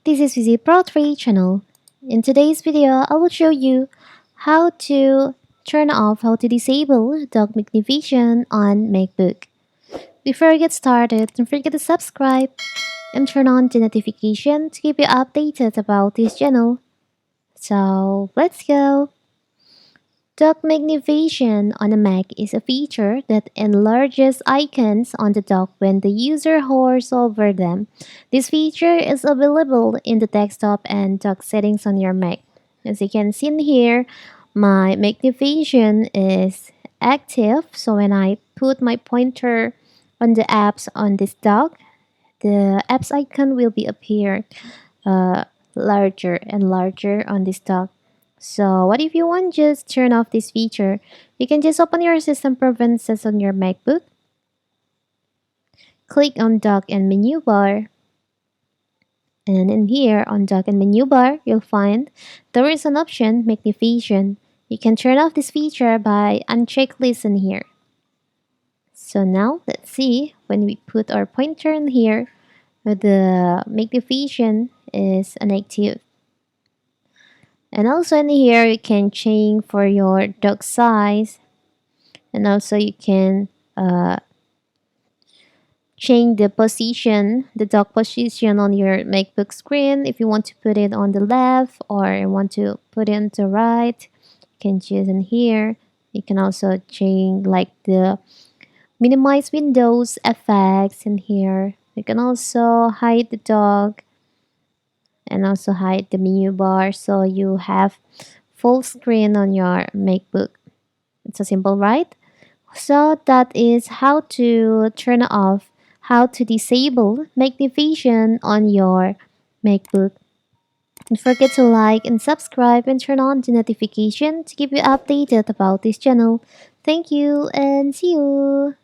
This is Vizi Pro 3 channel. In today's video, I will show you how to how to disable dog magnification on MacBook. Before we get started, don't forget to subscribe and turn on the notification to keep you updated about this channel. So let's go. Dog Magnifation on a Mac is a feature that enlarges icons on the dock when the user hovers over them. This feature is available in the desktop and dock settings on your Mac. As you can see in here, my Magnification is active, so when I put my pointer on the apps on this dock, the apps icon will be appear uh, larger and larger on this dock. So what if you want just turn off this feature? You can just open your system preferences on your MacBook, click on dock and menu bar, and in here on dock and menu bar, you'll find there is an option Magnification. You can turn off this feature by uncheck listen here. So now let's see when we put our pointer in here, the Magnification is inactive. And also in here you can change for your dock size, and also you can change the position, the dock position on your MacBook screen. If you want to put it on the left or you want to put it on the right, you can choose in here. You can also change like the minimize windows effects in here. You can also hide the dock and also hide the menu bar, so you have full screen on your MacBook. It's so simple, right? So that is how to turn off, how to disable Magnification on your MacBook. Don't forget to like and subscribe and turn on the notification to keep you updated about this channel. Thank you and see you.